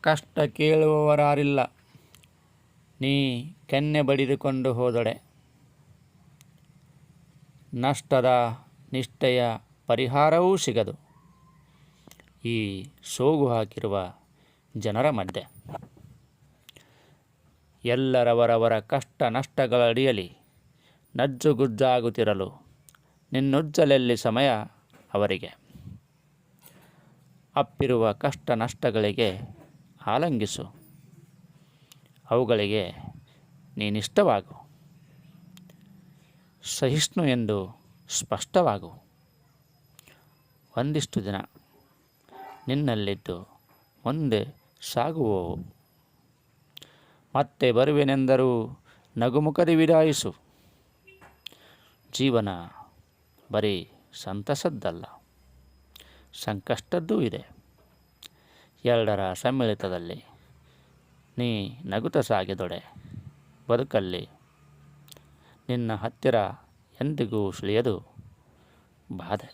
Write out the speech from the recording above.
ಕಷ್ಟ ಕೇಳುವವರಾರಿಲ್ಲ, ನೀ ಕೆನ್ನೆ ಬಡಿದುಕೊಂಡು ಹೋದೊಡೆ. ನಷ್ಟದ ನಿಷ್ಠೆಯ ಪರಿಹಾರವೂ ಸಿಗದು ಈ ಸೋಗು ಹಾಕಿರುವ ಜನರ ಮಧ್ಯೆ. ಎಲ್ಲರವರವರ ಕಷ್ಟ ನಷ್ಟಗಳಡಿಯಲ್ಲಿ ನಜ್ಜುಗುಜ್ಜಾಗುತ್ತಿರಲು ನಿನ್ನುಜ್ಜಲೆಲ್ಲಿ ಸಮಯ ಅವರಿಗೆ. ಅಪ್ಪಿರುವ ಕಷ್ಟ ನಷ್ಟಗಳಿಗೆ ಆಲಂಗಿಸು, ಅವುಗಳಿಗೆ ನೀನಿಷ್ಟವಾಗು. ಸಹಿಷ್ಣು ಎಂದು ಸ್ಪಷ್ಟವಾಗು. ಒಂದಿಷ್ಟು ದಿನ ನಿನ್ನಲ್ಲಿದ್ದು ಮುಂದೆ ಸಾಗುವವು. ಮತ್ತೆ ಬರುವೆನೆಂದರೂ ನಗುಮುಖದಿ ವಿದಾಯಿಸು. ಜೀವನ ಬರೀ ಸಂತಸದ್ದಲ್ಲ, ಸಂಕಷ್ಟದ್ದೂ ಇದೆ. ಎರಡರ ಸಮ್ಮಿಳಿತದಲ್ಲಿ ನೀ ನಗುತ್ತ ಸಾಗಿದೊಡೆ. ಬದುಕಲ್ಲಿ ನಿನ್ನ ಹತ್ತಿರ ಎಂದಿಗೂ ಸುಳಿಯದು ಬಾಧೆ.